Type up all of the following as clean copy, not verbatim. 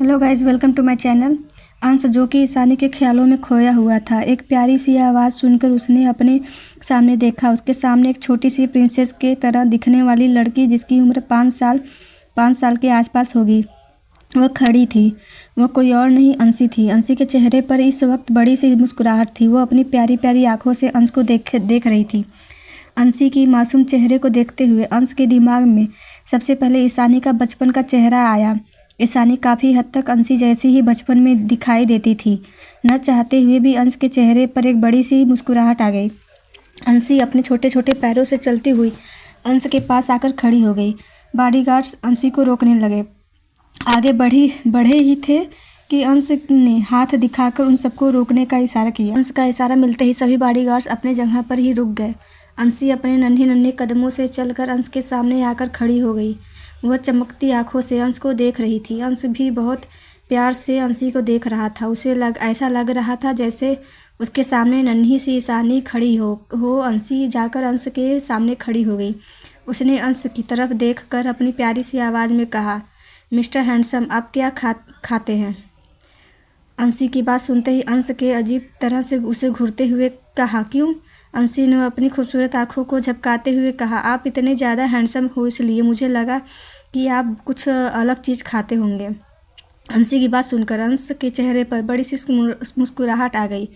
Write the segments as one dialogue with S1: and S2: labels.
S1: Hello guys, welcome to my channel. Ansh, जो कि ईशानी के ख्यालों में खोया हुआ था, एक प्यारी सी आवाज़ सुनकर उसने अपने सामने देखा। उसके सामने एक छोटी सी प्रिंसेस के तरह दिखने वाली लड़की, जिसकी उम्र 5 साल के आसपास होगी, वह खड़ी थी। वह कोई और नहीं, अंशी थी। अंशी के चेहरे पर इस वक्त बड़ी सी मुस्कुराहट थी। वह अपनी प्यारी प्यारी आंखों से अंश को देख रही थी। अंशी की मासूम चेहरे को देखते हुए अंश के दिमाग में सबसे पहले ईशानी का बचपन का चेहरा आया। ईशानी काफ़ी हद तक अंशी जैसी ही बचपन में दिखाई देती थी। न चाहते हुए भी अंश के चेहरे पर एक बड़ी सी मुस्कुराहट आ गई। अंशी अपने छोटे छोटे पैरों से चलती हुई अंश के पास आकर खड़ी हो गई। बॉडीगार्ड्स अंशी को रोकने लगे। आगे बढ़े ही थे कि अंश ने हाथ दिखाकर उन सबको रोकने का इशारा किया। अंश का इशारा मिलते ही सभी बॉडीगार्ड्स अपने जगह पर ही रुक गए। अंशी अपने नन्हे नन्हे कदमों से चलकर अंश के सामने आकर खड़ी हो गई। वह चमकती आंखों से अंश को देख रही थी। अंश भी बहुत प्यार से अंशी को देख रहा था। उसे ऐसा लग रहा था जैसे उसके सामने नन्ही सी ईशानी खड़ी हो। अंशी जाकर अंश के सामने खड़ी हो गई। उसने अंश की तरफ देखकर अपनी प्यारी सी आवाज़ में कहा, मिस्टर हैंडसम, आप क्या खाते हैं? अंशी की बात सुनते ही अंश के अजीब तरह से उसे घूरते हुए कहा, क्यों? अंशी ने अपनी खूबसूरत आंखों को झपकाते हुए कहा, आप इतने ज़्यादा हैंडसम हो इसलिए मुझे लगा कि आप कुछ अलग चीज़ खाते होंगे। अंशी की बात सुनकर अंश के चेहरे पर बड़ी सी मुस्कुराहट आ गई।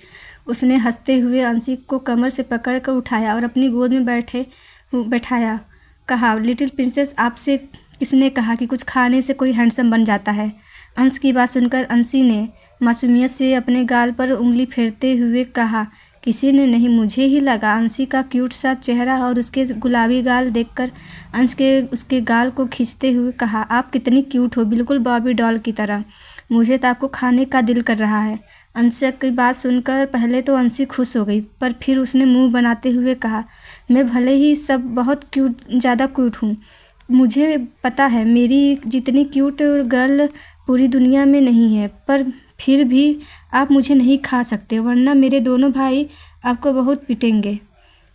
S1: उसने हंसते हुए अंशी को कमर से पकड़कर उठाया और अपनी गोद में बैठाया। कहा, लिटिल प्रिंसेस, आपसे किसने कहा कि कुछ खाने से कोई हैंडसम बन जाता है? अंश की बात सुनकर अंशी ने मासूमियत से अपने गाल पर उंगली फेरते हुए कहा, किसी ने नहीं, मुझे ही लगा। अंशी का क्यूट सा चेहरा और उसके गुलाबी गाल देखकर अंश के उसके गाल को खींचते हुए कहा, आप कितनी क्यूट हो, बिल्कुल बॉबी डॉल की तरह। मुझे तो आपको खाने का दिल कर रहा है। अंशी की बात सुनकर पहले तो अंशी खुश हो गई, पर फिर उसने मुंह बनाते हुए कहा, मैं भले ही सब बहुत ज़्यादा क्यूट हूँ, मुझे पता है मेरी जितनी क्यूट गर्ल पूरी दुनिया में नहीं है, पर फिर भी आप मुझे नहीं खा सकते, वरना मेरे दोनों भाई आपको बहुत पीटेंगे।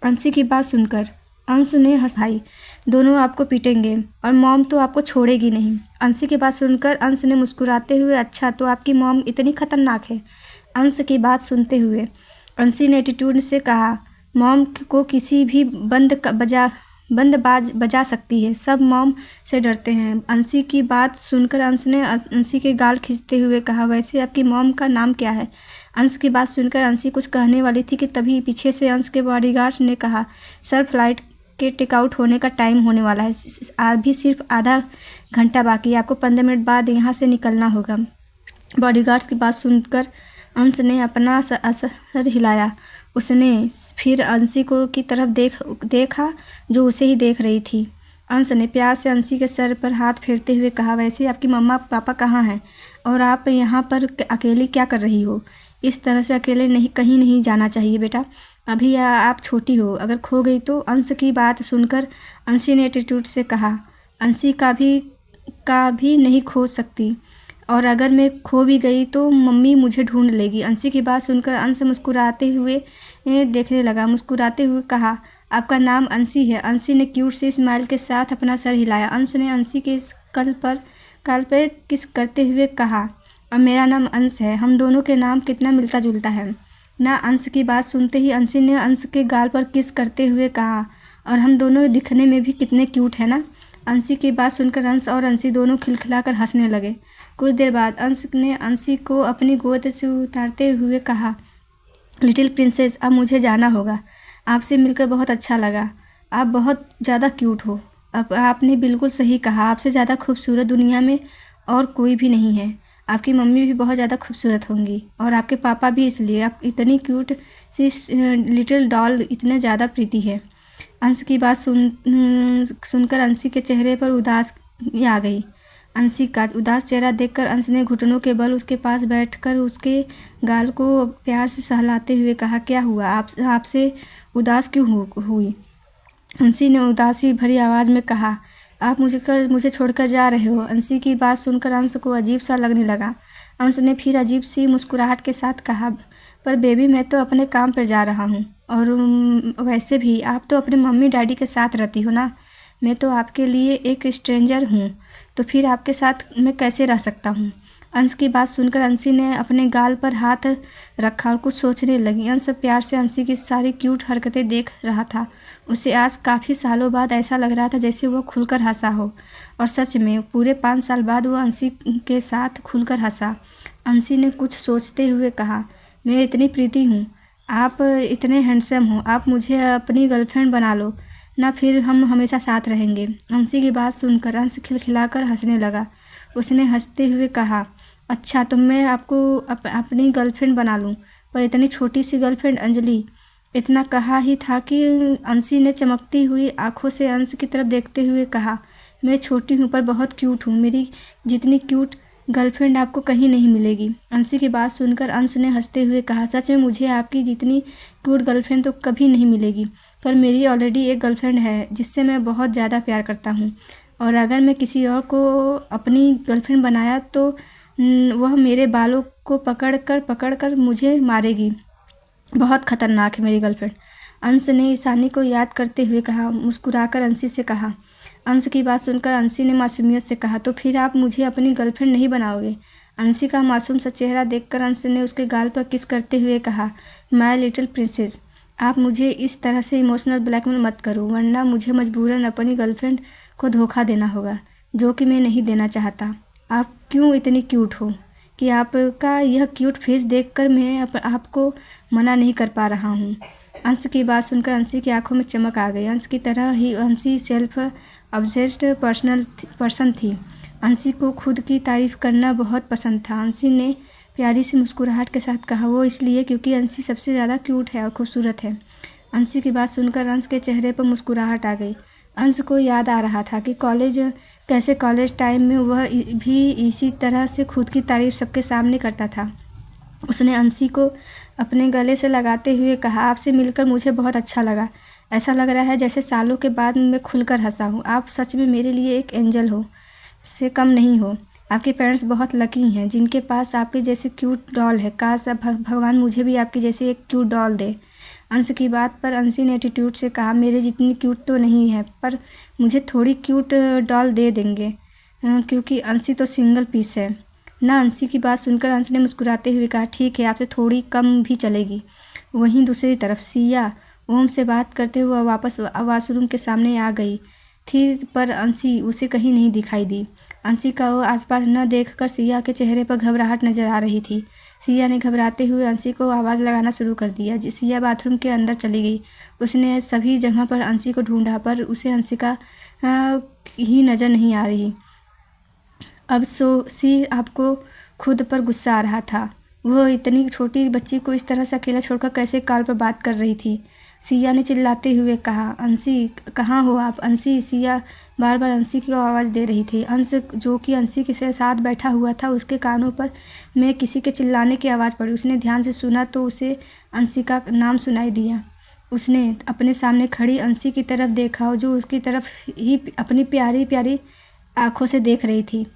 S1: अंशी की बात सुनकर अंश ने हंसाई, दोनों आपको पीटेंगे और मॉम तो आपको छोड़ेगी नहीं। अंशी की बात सुनकर अंश ने मुस्कुराते हुए, अच्छा तो आपकी मॉम इतनी खतरनाक है? अंश की बात सुनते हुए अंशी ने एटीट्यूड से कहा, मॉम को किसी भी बंद बजा सकती है, सब मॉम से डरते हैं। अंशी की बात सुनकर अंश ने अंशी के गाल खींचते हुए कहा, वैसे आपकी मॉम का नाम क्या है? अंश की बात सुनकर अंशी कुछ कहने वाली थी कि तभी पीछे से अंश के बॉडीगार्ड्स ने कहा, सर, फ्लाइट के टेकआउट होने का टाइम होने वाला है, अभी सिर्फ आधा घंटा बाकी है, आपको 15 मिनट बाद यहाँ से निकलना होगा। बॉडीगार्ड्स की बात सुनकर अंश ने अपना सर हिलाया। उसने फिर अंशी को की तरफ देखा जो उसे ही देख रही थी। अंश ने प्यार से अंशी के सर पर हाथ फेरते हुए कहा, वैसे आपकी मम्मा पापा कहाँ हैं और आप यहाँ पर अकेली क्या कर रही हो? इस तरह से अकेले कहीं नहीं जाना चाहिए बेटा, अभी आप छोटी हो, अगर खो गई तो। अंश की बात सुनकर अंशी ने एटीट्यूड से कहा, अंशी का भी नहीं खो सकती, और अगर मैं खो भी गई तो मम्मी मुझे ढूंढ लेगी। अंशी की बात सुनकर अंश मुस्कुराते हुए देखने लगा। मुस्कुराते हुए कहा, आपका नाम अंशी है? अंशी ने क्यूट से स्माइल के साथ अपना सर हिलाया। अंश ने अंशी के गाल पर किस करते हुए कहा, और मेरा नाम अंश है, हम दोनों के नाम कितना मिलता जुलता है ना। अंश की बात सुनते ही अंशी ने अंश के गाल पर किस करते हुए कहा, और हम दोनों दिखने में भी कितने क्यूट है ना। अंशी की बात सुनकर अंश और अंशी दोनों खिलखिलाकर हंसने लगे। कुछ देर बाद अंश ने अंशी को अपनी गोद से उतारते हुए कहा, लिटिल प्रिंसेस, अब मुझे जाना होगा, आपसे मिलकर बहुत अच्छा लगा, आप बहुत ज़्यादा क्यूट हो। अब आपने बिल्कुल सही कहा, आपसे ज़्यादा खूबसूरत दुनिया में और कोई भी नहीं है। आपकी मम्मी भी बहुत ज़्यादा खूबसूरत होंगी और आपके पापा भी, इसलिए आप इतनी क्यूट सी लिटिल डॉल इतने ज़्यादा प्रीति है। अंश की बात सुनकर अंशी के चेहरे पर उदास आ गई। अंशी का उदास चेहरा देखकर अंश ने घुटनों के बल उसके पास बैठकर उसके गाल को प्यार से सहलाते हुए कहा, क्या हुआ, आपसे उदास क्यों हुई? अंशी ने उदासी भरी आवाज़ में कहा, आप मुझे छोड़कर जा रहे हो? अंशी की बात सुनकर अंश को अजीब सा लगने लगा। अंश ने फिर अजीब सी मुस्कुराहट के साथ कहा, पर बेबी, मैं तो अपने काम पर जा रहा हूँ, और वैसे भी आप तो अपने मम्मी डैडी के साथ रहती हो ना। मैं तो आपके लिए एक स्ट्रेंजर हूँ, तो फिर आपके साथ मैं कैसे रह सकता हूँ। अंश की बात सुनकर अंशी ने अपने गाल पर हाथ रखा और कुछ सोचने लगी। अंश प्यार से अंशी की सारी क्यूट हरकतें देख रहा था। उसे आज काफ़ी सालों बाद ऐसा लग रहा था जैसे वो खुलकर हंसा हो, और सच में पूरे 5 साल बाद वो अंशी के साथ खुलकर हंसा। अंशी ने कुछ सोचते हुए कहा, मैं इतनी प्रीति हूँ, आप इतने हैंडसम हो, आप मुझे अपनी गर्लफ्रेंड बना लो ना, फिर हम हमेशा साथ रहेंगे। अंशी की बात सुनकर अंश खिलखिलाकर हंसने लगा। उसने हंसते हुए कहा, अच्छा तो मैं आपको अपनी गर्लफ्रेंड बना लूँ, पर इतनी छोटी सी गर्लफ्रेंड अंजलि। इतना कहा ही था कि अंशी ने चमकती हुई आंखों से अंश की तरफ देखते हुए कहा, मैं छोटी हूँ पर बहुत क्यूट हूँ, मेरी जितनी क्यूट गर्लफ्रेंड आपको कहीं नहीं मिलेगी। अंशी की बात सुनकर अंश ने हंसते हुए कहा, सच में मुझे आपकी जितनी क्यूट गर्लफ्रेंड तो कभी नहीं मिलेगी, पर मेरी ऑलरेडी एक गर्लफ्रेंड है जिससे मैं बहुत ज़्यादा प्यार करता हूँ, और अगर मैं किसी और को अपनी गर्लफ्रेंड बनाया तो वह मेरे बालों को पकड़ कर मुझे मारेगी। बहुत खतरनाक है मेरी गर्लफ्रेंड। अंश ने ईशानी को याद करते हुए कहा, मुस्कुराकर अंशी से कहा। अंश की बात सुनकर अंशी ने मासूमियत से कहा, तो फिर आप मुझे अपनी गर्लफ्रेंड नहीं बनाओगे। अंशी का मासूम सा चेहरा देखकर अंश ने उसके गाल पर किस करते हुए कहा, माय लिटिल प्रिंसेस, आप मुझे इस तरह से इमोशनल ब्लैकमेल मत करो, वरना मुझे मजबूरन अपनी गर्लफ्रेंड को धोखा देना होगा, जो कि मैं नहीं देना चाहता। आप क्यों इतनी क्यूट हो कि आपका यह क्यूट फेस देखकर मैं आपको मना नहीं कर पा रहा हूँ। अंश की बात सुनकर अंशी की आंखों में चमक आ गई। अंश की तरह ही अंशी सेल्फ ऑब्सेस्ड पर्सन थी। अंशी को खुद की तारीफ करना बहुत पसंद था। अंशी ने प्यारी सी मुस्कुराहट के साथ कहा, वो इसलिए क्योंकि अंशी सबसे ज़्यादा क्यूट है और खूबसूरत है। अंशी की बात सुनकर अंश के चेहरे पर मुस्कुराहट आ गई। अंश को याद आ रहा था कि कॉलेज टाइम में वह भी इसी तरह से खुद की तारीफ सबके सामने करता था। उसने अंशी को अपने गले से लगाते हुए कहा, आपसे मिलकर मुझे बहुत अच्छा लगा। ऐसा लग रहा है जैसे सालों के बाद मैं खुलकर हंसा हूँ। आप सच में मेरे लिए एक एंजल हो, से कम नहीं हो। आपके पेरेंट्स बहुत लकी हैं जिनके पास आपके जैसे क्यूट डॉल है। काश भगवान मुझे भी आपकी जैसी एक क्यूट डॉल दे। अंश की बात पर अंशी ने एटीट्यूड से कहा, मेरे जितनी क्यूट तो नहीं है, पर मुझे थोड़ी क्यूट डॉल दे देंगे, क्योंकि अंशी तो सिंगल पीस है ना। अंशी की बात सुनकर अंश ने मुस्कुराते हुए कहा, ठीक है, आपसे थोड़ी कम भी चलेगी। वहीं दूसरी तरफ सिया ओम से बात करते हुए वापस वॉशरूम के सामने आ गई थी, पर अंशी उसे कहीं नहीं दिखाई दी। अंशी का वो आसपास न देखकर सिया के चेहरे पर घबराहट नजर आ रही थी। सिया ने घबराते हुए अंशी को आवाज़ लगाना शुरू कर दिया। सिया बाथरूम के अंदर चली गई। उसने सभी जगह पर अंशी को ढूंढा, पर उसे अंशी का ही नज़र नहीं आ रही। अब सी आपको खुद पर गुस्सा आ रहा था। वह इतनी छोटी बच्ची को इस तरह से अकेला छोड़कर कैसे कॉल पर बात कर रही थी। सिया ने चिल्लाते हुए कहा, अंशी कहाँ हो आप? अंशी। सिया बार बार अंशी की आवाज़ दे रही थी। अंश जो कि अंशी के साथ बैठा हुआ था, उसके कानों पर में किसी के चिल्लाने की आवाज़ पड़ी। उसने ध्यान से सुना तो उसे अंशी का नाम सुनाई दिया। उसने अपने सामने खड़ी अंशी की तरफ देखा, जो उसकी तरफ ही अपनी प्यारी प्यारी आंखों से देख रही थी।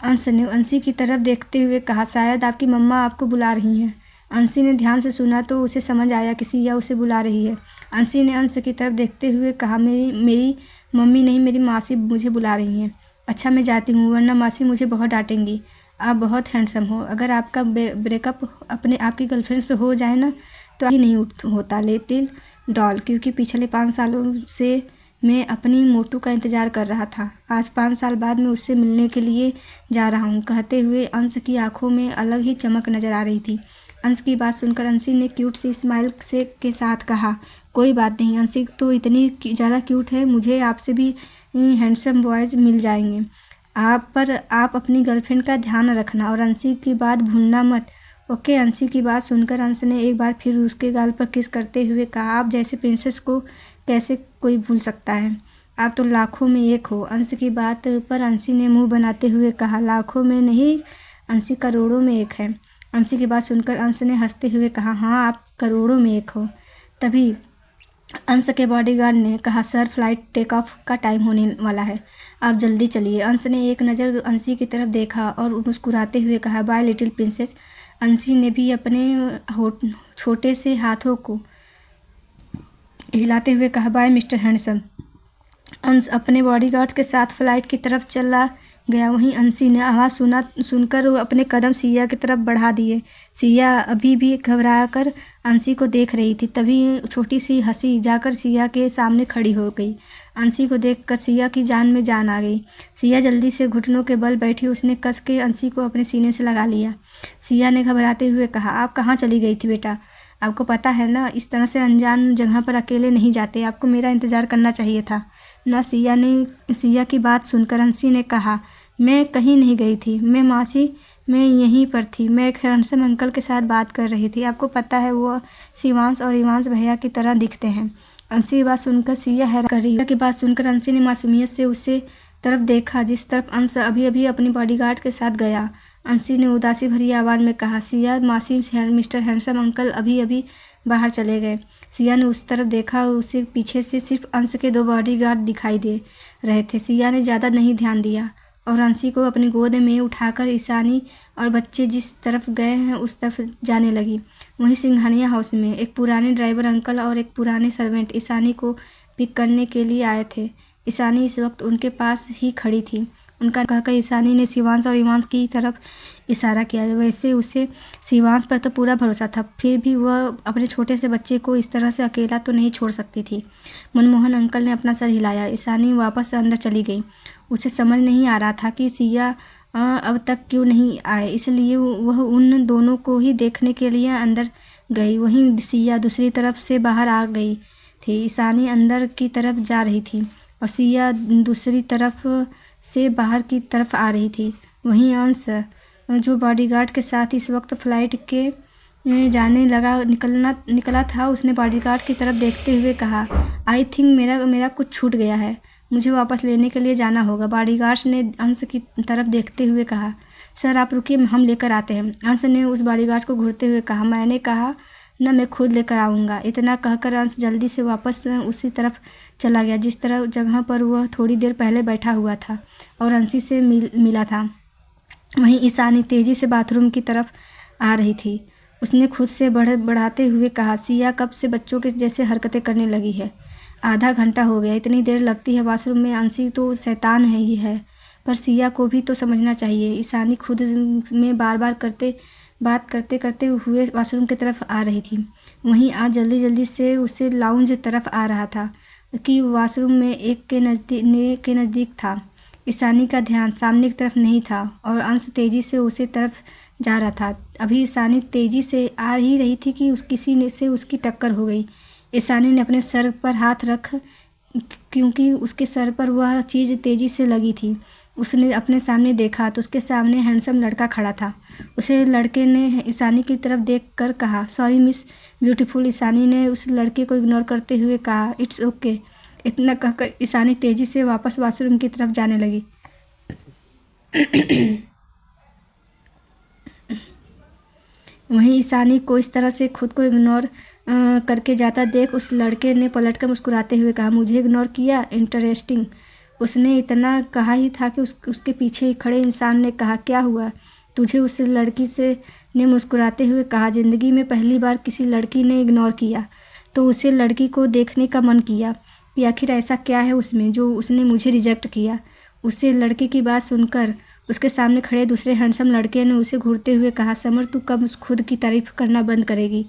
S1: अंश ने अंशी की तरफ देखते हुए कहा, शायद आपकी मम्मा आपको बुला रही हैं। अंशी ने ध्यान से सुना तो उसे समझ आया कि सिया उसे बुला रही है। अंशी ने अंश की तरफ देखते हुए कहा, मेरी मम्मी नहीं, मेरी मासी मुझे बुला रही हैं। अच्छा मैं जाती हूँ, वरना मासी मुझे बहुत डांटेंगी। आप बहुत हैंडसम हो। अगर आपका ब्रेकअप आपकी गर्लफ्रेंड से हो जाए ना, तो ही नहीं होता लिटिल डॉल, क्योंकि पिछले 5 सालों से मैं अपनी मोटू का इंतज़ार कर रहा था। आज 5 साल बाद मैं उससे मिलने के लिए जा रहा हूँ। कहते हुए अंश की आंखों में अलग ही चमक नज़र आ रही थी। अंश की बात सुनकर अंशी ने क्यूट सी स्माइल से के साथ कहा, कोई बात नहीं, अंशी तो इतनी ज़्यादा क्यूट है, मुझे आपसे भी हैंडसम बॉयज़ मिल जाएंगे। आप अपनी गर्लफ्रेंड का ध्यान रखना और अंशी की बात भूलना मत, ओके। अंशी की बात सुनकर अंश ने एक बार फिर उसके गाल पर किस करते हुए कहा, आप जैसे प्रिंसेस को कैसे कोई भूल सकता है? आप तो लाखों में एक हो। अंश की बात पर अंशी ने मुंह बनाते हुए कहा, लाखों में नहीं, अंशी करोड़ों में एक है। अंशी की बात सुनकर अंश ने हंसते हुए कहा, हाँ आप करोड़ों में एक हो। तभी अंश के बॉडीगार्ड ने कहा, सर फ्लाइट टेक ऑफ का टाइम होने वाला है, आप जल्दी चलिए। अंश ने एक नज़र अंशी की तरफ देखा और मुस्कुराते हुए कहा, बाय लिटिल प्रिंसेस। अंशी ने भी अपने छोटे से हाथों को हिलाते हुए कहा, बाय मिस्टर हैंडसम। अंश अपने बॉडीगार्ड के साथ फ्लाइट की तरफ चला गया। वहीं अंशी ने आवाज़ सुनकर वो अपने कदम सिया की तरफ बढ़ा दिए। सिया अभी भी घबराकर अंशी को देख रही थी। तभी छोटी सी हंसी जाकर सिया के सामने खड़ी हो गई। अंशी को देखकर सिया की जान में जान आ गई। सिया जल्दी से घुटनों के बल बैठी। उसने कस के अंशी को अपने सीने से लगा लिया। सिया ने घबराते हुए कहा, आप कहाँ चली गई थी बेटा? आपको पता है ना, इस तरह से अनजान जगह पर अकेले नहीं जाते। आपको मेरा इंतज़ार करना चाहिए था ना। सिया की बात सुनकर अंशी ने कहा, मैं कहीं नहीं गई थी। मैं यहीं पर थी। मैं एक हैंडसम अंकल के साथ बात कर रही थी। आपको पता है, वो शिवांश और इवांश भैया की तरह दिखते हैं। अंशी की बात सुनकर सिया हैरान कर रही। की बात सुनकर अंशी ने मासूमियत से उसे तरफ देखा जिस तरफ अंश अभी अभी अपनी बॉडीगार्ड के साथ गया। अंशी ने उदासी भरी आवाज़ में कहा, सिया, मासी, मिस्टर हैंडसम अंकल अभी अभी बाहर चले गए। सिया ने उस तरफ देखा। उसे पीछे से सिर्फ अंश के 2 बॉडीगार्ड दिखाई दे रहे थे। सिया ने ज़्यादा नहीं ध्यान दिया और अंशी को अपनी गोद में उठाकर ईशानी और बच्चे जिस तरफ गए हैं उस तरफ जाने लगी। वहीं सिंघानिया हाउस में एक पुराने ड्राइवर अंकल और एक पुराने सर्वेंट ईशानी को पिक करने के लिए आए थे। ईशानी इस वक्त उनके पास ही खड़ी थी। उनका कहकर ईशानी ने शिवांश और इवांश की तरफ इशारा किया। वैसे उसे शिवांश पर तो पूरा भरोसा था, फिर भी वह अपने छोटे से बच्चे को इस तरह से अकेला तो नहीं छोड़ सकती थी। मनमोहन अंकल ने अपना सर हिलाया। ईशानी वापस अंदर चली गई। उसे समझ नहीं आ रहा था कि सिया अब तक क्यों नहीं आए, इसलिए वह उन दोनों को ही देखने के लिए अंदर गई। वहीं सिया दूसरी तरफ से बाहर आ गई थी। ईशानी अंदर की तरफ जा रही थी और सिया दूसरी तरफ से बाहर की तरफ आ रही थी। वहीं अंश, जो बॉडीगार्ड के साथ इस वक्त फ्लाइट के जाने निकला था, उसने बॉडीगार्ड की तरफ देखते हुए कहा, आई थिंक मेरा कुछ छूट गया है। मुझे वापस लेने के लिए जाना होगा। बॉडीगार्ड्स ने अंश की तरफ देखते हुए कहा, सर आप रुकिए, हम लेकर आते हैं। अंश ने उस बॉडीगार्ड को घूरते हुए कहा, मैंने कहा न, मैं खुद लेकर आऊँगा। इतना कहकर अंश जल्दी से वापस उसी तरफ चला गया जिस तरह जगह पर वह थोड़ी देर पहले बैठा हुआ था और अंशी से मिला था। वहीं ईशानी तेज़ी से बाथरूम की तरफ आ रही थी। उसने खुद से बढ़ाते हुए कहा, सिया कब से बच्चों के जैसे हरकतें करने लगी है? आधा घंटा हो गया, इतनी देर लगती है वॉशरूम में? अंशी तो शैतान है ही है, पर सिया को भी तो समझना चाहिए। ईशानी खुद में बात करते करते हुए वॉशरूम की तरफ आ रही थी। वहीं आज जल्दी जल्दी से उसे लाउंज तरफ आ रहा था कि वॉशरूम में एक के नज़दीक था। ईशानी का ध्यान सामने की तरफ नहीं था और अंश तेज़ी से उसे तरफ जा रहा था। अभी ईशानी तेज़ी से आ ही रही थी कि किसी ने से उसकी टक्कर हो गई। ईशानी ने अपने सर पर हाथ रख, क्योंकि उसके सर पर वह चीज़ तेज़ी से लगी थी। उसने अपने सामने देखा तो उसके सामने हैंडसम लड़का खड़ा था। उसे लड़के ने ईशानी की तरफ देखकर कहा, सॉरी मिस ब्यूटीफुल। ईशानी ने उस लड़के को इग्नोर करते हुए कहा, इट्स ओके। इतना कहकर ईशानी तेज़ी से वापस वॉशरूम की तरफ जाने लगी। वहीं ईशानी को इस तरह से खुद को इग्नोर करके जाता देख उस लड़के ने पलटकर मुस्कुराते हुए कहा, मुझे इग्नोर किया, इंटरेस्टिंग। उसने इतना कहा ही था कि उसके पीछे खड़े इंसान ने कहा, क्या हुआ तुझे? उस लड़की ने मुस्कुराते हुए कहा, ज़िंदगी में पहली बार किसी लड़की ने इग्नोर किया तो उसे लड़की को देखने का मन किया कि आखिर ऐसा क्या है उसमें जो उसने मुझे रिजेक्ट किया। उसे लड़के की बात सुनकर उसके सामने खड़े दूसरे हैंडसम लड़के ने उसे घूरते हुए कहा, समर तू कब खुद की तारीफ करना बंद करेगी?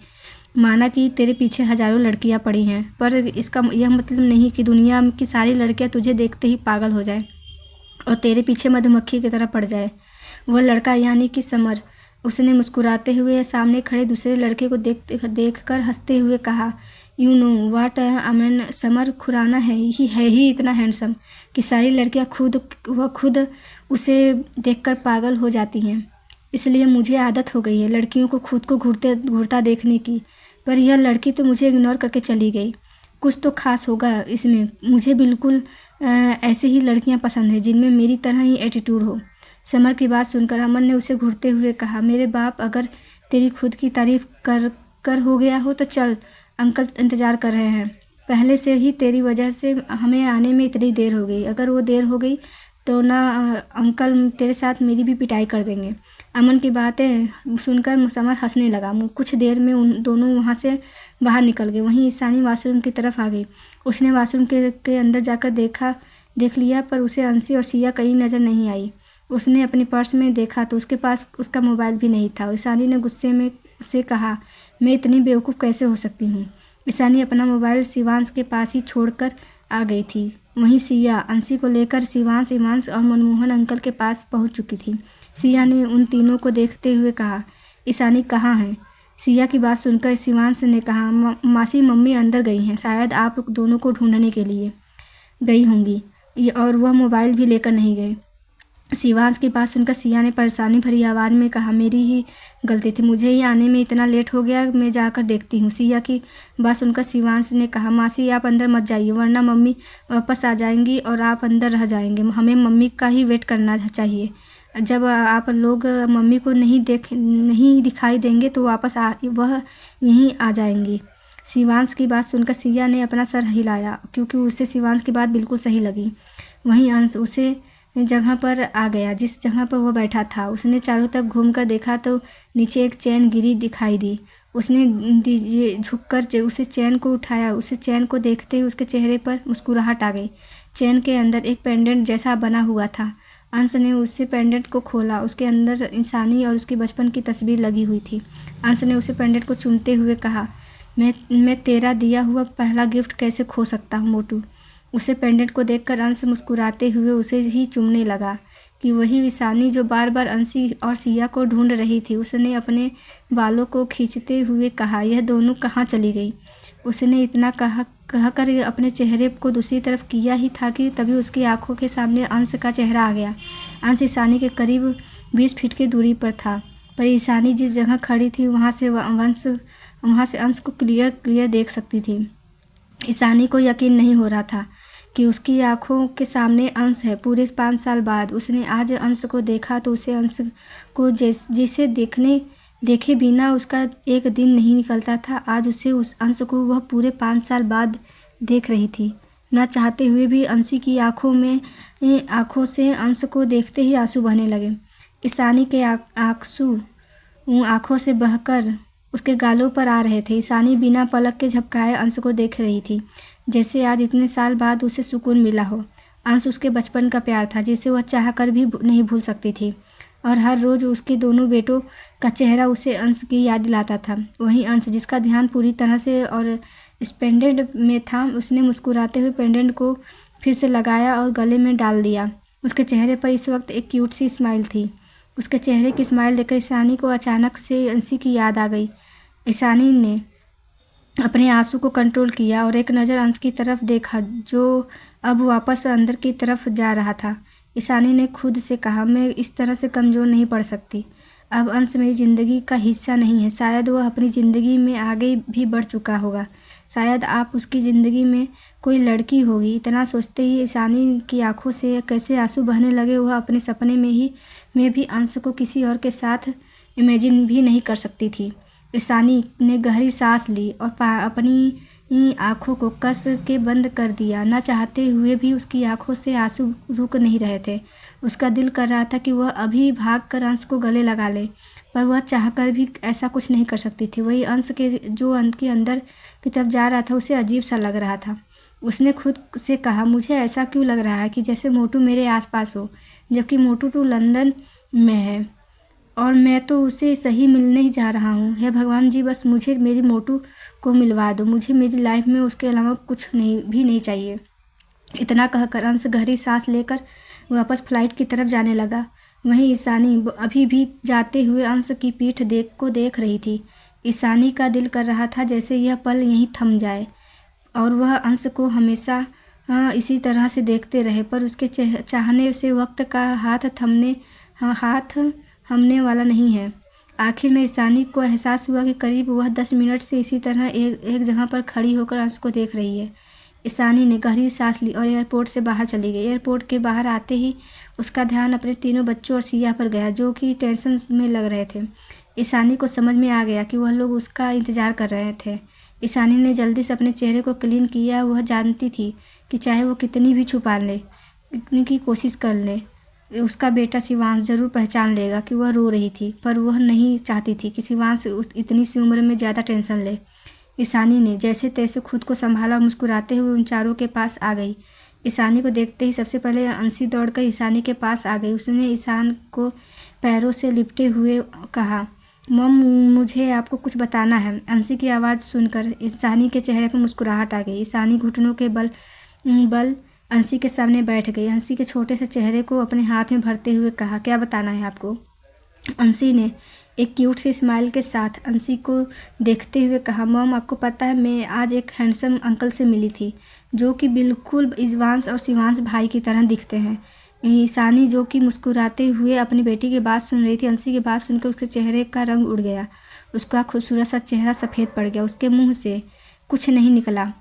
S1: माना कि तेरे पीछे हज़ारों लड़कियां पड़ी हैं, पर इसका यह मतलब नहीं कि दुनिया की सारी लड़कियां तुझे देखते ही पागल हो जाए और तेरे पीछे मधुमक्खी की तरह पड़ जाए। वह लड़का यानी कि समर, उसने मुस्कुराते हुए सामने खड़े दूसरे लड़के को देखकर हंसते हुए कहा, you know what Aman, Samar Khurana है ही इतना हैंडसम कि सारी लड़कियां खुद उसे देखकर पागल हो जाती हैं। इसलिए मुझे आदत हो गई है लड़कियों को खुद को घूरता देखने की, पर यह लड़की तो मुझे इग्नोर करके चली गई। कुछ तो खास होगा इसमें। मुझे बिल्कुल ऐसे ही लड़कियां पसंद है जिनमें मेरी तरह ही एटीट्यूड हो। समर की बात सुनकर अमन ने उसे घूरते हुए कहा, मेरे बाप, अगर तेरी खुद की तारीफ कर हो गया हो तो चल, अंकल इंतज़ार कर रहे हैं। पहले से ही तेरी वजह से हमें आने में इतनी देर हो गई। अगर वो देर हो गई तो ना अंकल तेरे साथ मेरी भी पिटाई कर देंगे। अमन की बातें सुनकर समर हंसने लगा। कुछ देर में उन दोनों वहाँ से बाहर निकल गए। वहीं ईशानी वॉशरूम की तरफ आ गई। उसने वॉशरूम के अंदर जाकर देख लिया, पर उसे अंशी और सिया कहीं नज़र नहीं आई। उसने अपने पर्स में देखा तो उसके पास उसका मोबाइल भी नहीं था। ईशानी ने गुस्से में उससे कहा, मैं इतनी बेवकूफ़ कैसे हो सकती हूँ। ईशानी अपना मोबाइल शिवांश के पास ही छोड़कर आ गई थी। वहीं सिया अंशी को लेकर शिवांश, हिमांश और मनमोहन अंकल के पास पहुंच चुकी थी। सिया ने उन तीनों को देखते हुए कहा, ईशानी कहाँ है? सिया की बात सुनकर शिवांश ने कहा, मासी मम्मी अंदर गई हैं, शायद आप दोनों को ढूंढने के लिए गई होंगी, और वह मोबाइल भी लेकर नहीं गए। शिवांश की बात सुनकर सिया ने परेशानी भरी आवाज़ में कहा, मेरी ही गलती थी, मुझे ही आने में इतना लेट हो गया, मैं जाकर देखती हूँ। सिया की बात सुनकर शिवांश ने कहा, मासी आप अंदर मत जाइए, वरना मम्मी वापस आ जाएंगी और आप अंदर रह जाएंगे। हमें मम्मी का ही वेट करना चाहिए। जब आप लोग मम्मी को नहीं दिखाई देंगे तो वापस वह यहीं आ जाएंगी। शिवांश की बात सुनकर सिया ने अपना सर हिलाया, क्योंकि उसे शिवांश की बात बिल्कुल सही लगी। वहीं अंश उसे जगह पर आ गया जिस जगह पर वो बैठा था। उसने चारों तरफ घूमकर देखा तो नीचे एक चैन गिरी दिखाई दी। उसने झुककर उसे चैन को उठाया। उसे चैन को देखते ही उसके चेहरे पर मुस्कुराहट आ गई। चैन के अंदर एक पेंडेंट जैसा बना हुआ था। अंश ने उससे पेंडेंट को खोला। उसके अंदर ईशानी और उसकी बचपन की तस्वीर लगी हुई थी। अंश ने उसे पेंडेंट को चूमते हुए कहा, मैं तेरा दिया हुआ पहला गिफ्ट कैसे खो सकता हूँ मोटू। उसे पेंडेंट को देखकर अंश मुस्कुराते हुए उसे ही चूमने लगा कि वही ईशानी जो बार बार अंशी और सिया को ढूंढ रही थी। उसने अपने बालों को खींचते हुए कहा, यह दोनों कहाँ चली गई। उसने इतना कहकर अपने चेहरे को दूसरी तरफ किया ही था कि तभी उसकी आंखों के सामने अंश का चेहरा आ गया। अंश ईशानी के करीब 20 फीट की दूरी पर था, पर ईशानी जिस जगह खड़ी थी वहाँ से अंश को क्लियर देख सकती थी। ईशानी को यकीन नहीं हो रहा था कि उसकी आंखों के सामने अंश है। पूरे 5 साल बाद उसने आज अंश को देखा तो उसे अंश को जिसे देखे बिना उसका एक दिन नहीं निकलता था, आज उसे उस अंश को वह पूरे 5 साल बाद देख रही थी। न चाहते हुए भी अंशी की आंखों से अंश को देखते ही आंसू बहने लगे। ईशानी के आंसू आंखों से बहकर उसके गालों पर आ रहे थे। ईशानी बिना पलक के झपकाए अंश को देख रही थी, जैसे आज इतने साल बाद उसे सुकून मिला हो। अंश उसके बचपन का प्यार था, जिसे वह चाह कर भी नहीं भूल सकती थी, और हर रोज़ उसके दोनों बेटों का चेहरा उसे अंश की याद दिलाता था। वहीं अंश, जिसका ध्यान पूरी तरह से और इस पेंडेंट में था, उसने मुस्कुराते हुए पेंडेंट को फिर से लगाया और गले में डाल दिया। उसके चेहरे पर इस वक्त एक क्यूट सी स्माइल थी। उसके चेहरे की स्माइल देखकर ईशानी को अचानक से अंशी की याद आ गई। ईशानी ने अपने आंसू को कंट्रोल किया और एक नज़र अंश की तरफ देखा, जो अब वापस अंदर की तरफ जा रहा था। ईशानी ने खुद से कहा, मैं इस तरह से कमज़ोर नहीं पड़ सकती। अब अंश मेरी ज़िंदगी का हिस्सा नहीं है। शायद वह अपनी ज़िंदगी में आगे भी बढ़ चुका होगा। शायद आप उसकी ज़िंदगी में कोई लड़की होगी। इतना सोचते ही ईशानी की आंखों से कैसे आंसू बहने लगे। वह अपने सपने में भी अंश को किसी और के साथ इमेजिन भी नहीं कर सकती थी। ईशानी ने गहरी सांस ली और अपनी आंखों को कस के बंद कर दिया। न चाहते हुए भी उसकी आंखों से आंसू रुक नहीं रहे थे। उसका दिल कर रहा था कि वह अभी भाग कर अंश को गले लगा ले, पर वह चाहकर भी ऐसा कुछ नहीं कर सकती थी। वही अंश जो अंदर की तरफ जा रहा था, उसे अजीब सा लग रहा था। उसने खुद से कहा, मुझे ऐसा क्यों लग रहा है कि जैसे मोटू मेरे आसपास हो, जबकि मोटू तो लंदन में है और मैं तो उसे सही मिलने ही जा रहा हूँ। हे भगवान जी, बस मुझे मेरी मोटू को मिलवा दो। मुझे मेरी लाइफ में उसके अलावा कुछ नहीं चाहिए। इतना कहकर अंश गहरी सांस लेकर वापस फ्लाइट की तरफ जाने लगा। वहीं ईशानी अभी भी जाते हुए अंश की पीठ देख रही थी। ईशानी का दिल कर रहा था जैसे यह पल यहीं थम जाए और वह अंश को हमेशा इसी तरह से देखते रहे, पर उसके चाहने से वक्त का हाथ थमने वाला नहीं है। आखिर में ईशानी को एहसास हुआ कि करीब वह 10 मिनट से इसी तरह एक जगह पर खड़ी होकर अंश को देख रही है। ईशानी ने गहरी सांस ली और एयरपोर्ट से बाहर चली गई। एयरपोर्ट के बाहर आते ही उसका ध्यान अपने तीनों बच्चों और सिया पर गया, जो कि टेंशन में लग रहे थे। ईशानी को समझ में आ गया कि वह लोग उसका इंतज़ार कर रहे थे। ईशानी ने जल्दी से अपने चेहरे को क्लीन किया। वह जानती थी कि चाहे वो कितनी भी छुपा ले, कितनी की कोशिश कर ले, उसका बेटा शिवांश ज़रूर पहचान लेगा कि वह रो रही थी, पर वह नहीं चाहती थी कि शिवांश इतनी सी उम्र में ज़्यादा टेंशन ले। ईशानी ने जैसे तैसे खुद को संभाला, मुस्कुराते हुए उन चारों के पास आ गई। ईशानी को देखते ही सबसे पहले अंशी दौड़कर ईशानी के पास आ गई। उसने ईशान को पैरों से लिपटे हुए कहा, मम, मुझे आपको कुछ बताना है। अंशी की आवाज़ सुनकर ईशानी के चेहरे पर मुस्कुराहट आ गई। ईशानी घुटनों के बल बल अंशी के सामने बैठ गई। अंशी के छोटे से चेहरे को अपने हाथ में भरते हुए कहा, क्या बताना है आपको? अंशी ने एक क्यूट सी स्माइल के साथ अंशी को देखते हुए कहा, मॉम, आपको पता है मैं आज एक हैंडसम अंकल से मिली थी जो कि बिल्कुल इजवांश और शिवांश भाई की तरह दिखते हैं। ईशानी जो कि मुस्कुराते हुए अपनी बेटी की बात सुन रही थी, अंशी की बात सुनकर उसके चेहरे का रंग उड़ गया। उसका खूबसूरत सा चेहरा सफ़ेद पड़ गया। उसके मुंह से कुछ नहीं निकला।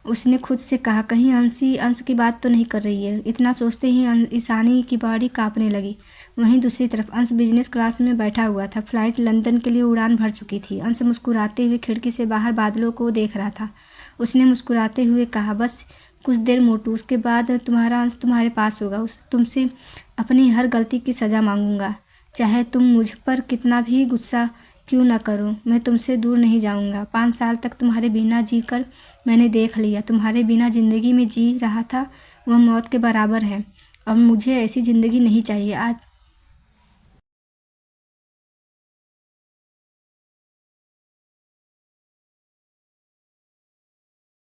S1: उसने खुद से कहा, कहीं अंशी अंश की बात तो नहीं कर रही है। इतना सोचते ही ईशानी की बॉडी कांपने लगी। वहीं दूसरी तरफ अंश बिजनेस क्लास में बैठा हुआ था। फ्लाइट लंदन के लिए उड़ान भर चुकी थी। अंश मुस्कुराते हुए खिड़की से बाहर बादलों को देख रहा था। उसने मुस्कुराते हुए कहा, बस कुछ देर मोटू, उसके बाद तुम्हारा अंश तुम्हारे पास होगा। तुमसे अपनी हर गलती की सज़ा मांगूंगा। चाहे तुम मुझ पर कितना भी गुस्सा क्यों ना करूं, मैं तुमसे दूर नहीं जाऊंगा। 5 साल तक तुम्हारे बिना जी कर मैंने देख लिया। तुम्हारे बिना ज़िंदगी में जी रहा था, वह मौत के बराबर है। अब मुझे ऐसी ज़िंदगी नहीं चाहिए। आज